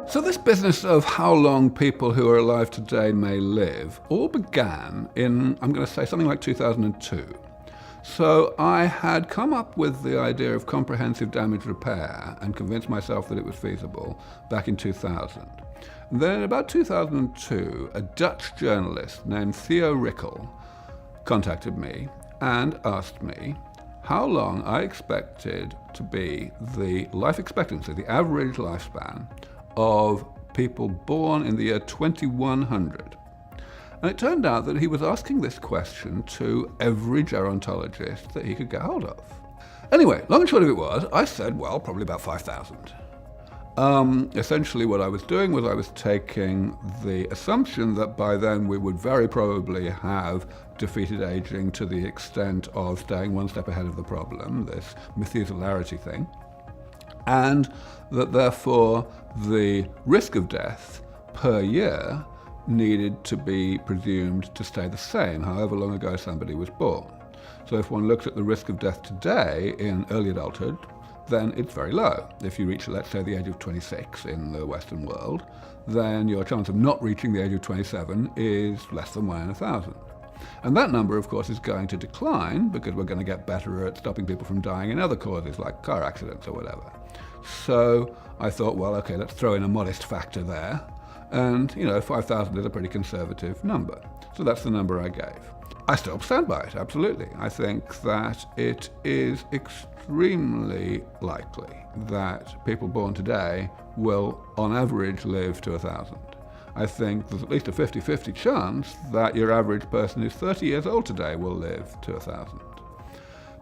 So this business of how long people who are alive today may live all began in, I'm going to say, something like 2002. So I had come up with the idea of comprehensive damage repair and convinced myself that it was feasible back in 2000. And then in about 2002, a Dutch journalist named Theo Rickel contacted me and asked me how long I expected to be the life expectancy, the average lifespan of people born in the year 2100. And it turned out that he was asking this question to every gerontologist that he could get hold of. Anyway, long and short of it was, I said, well, probably about 5,000. Essentially what I was doing was I was taking the assumption that by then we would very probably have defeated aging to the extent of staying one step ahead of the problem, this Methuselarity thing, and that therefore the risk of death per year needed to be presumed to stay the same, however long ago somebody was born. So if one looks at the risk of death today in early adulthood, then it's very low. If you reach, let's say, the age of 26 in the Western world, then your chance of not reaching the age of 27 is less than 1 in 1,000. And that number, of course, is going to decline because we're going to get better at stopping people from dying in other causes, like car accidents or whatever. So I thought, well, okay, let's throw in a modest factor there. And, 5,000 is a pretty conservative number. So that's the number I gave. I still stand by it, absolutely. I think that it is extremely likely that people born today will, on average, live to 1,000. I think there's at least a 50-50 chance that your average person who's 30 years old today will live to 1,000.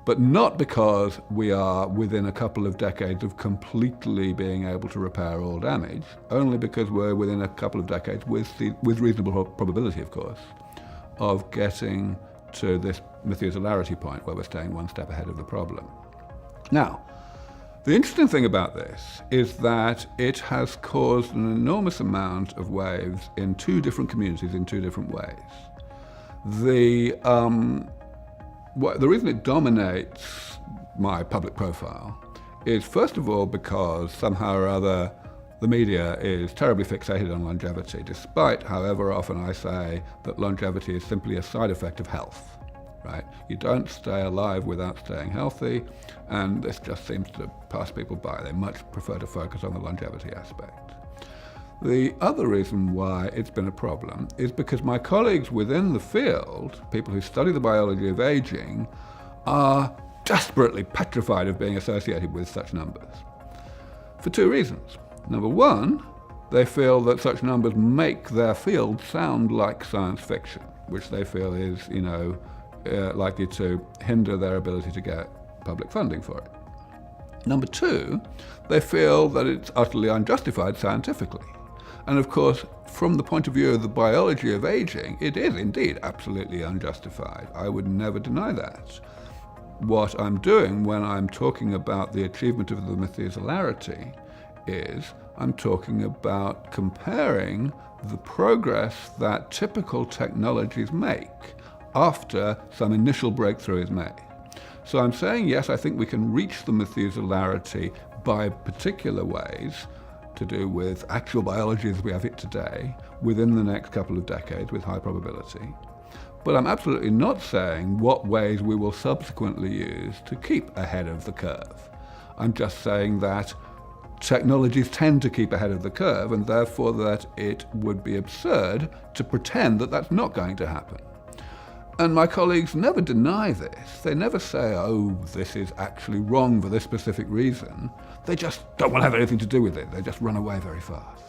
But not because we are within a couple of decades of completely being able to repair all damage, only because we're within a couple of decades, with reasonable probability, of course, of getting to this Methuselarity point where we're staying one step ahead of the problem. Now, the interesting thing about this is that it has caused an enormous amount of waves in two different communities in two different ways. The reason it dominates my public profile is, first of all, because somehow or other the media is terribly fixated on longevity, despite however often I say that longevity is simply a side effect of health, right? You don't stay alive without staying healthy, and this just seems to pass people by. They much prefer to focus on the longevity aspect. The other reason why it's been a problem is because my colleagues within the field, people who study the biology of aging, are desperately petrified of being associated with such numbers. For two reasons. Number one, they feel that such numbers make their field sound like science fiction, which they feel is, likely to hinder their ability to get public funding for it. Number two, they feel that it's utterly unjustified scientifically. And of course, from the point of view of the biology of aging, it is indeed absolutely unjustified. I would never deny that. What I'm doing when I'm talking about the achievement of the Methuselarity is I'm talking about comparing the progress that typical technologies make after some initial breakthrough is made. So I'm saying, yes, I think we can reach the Methuselarity by particular ways to do with actual biology as we have it today within the next couple of decades with high probability. But I'm absolutely not saying what ways we will subsequently use to keep ahead of the curve. I'm just saying that technologies tend to keep ahead of the curve, and therefore that it would be absurd to pretend that that's not going to happen. And my colleagues never deny this. They never say, oh, this is actually wrong for this specific reason. They just don't want to have anything to do with it. They just run away very fast.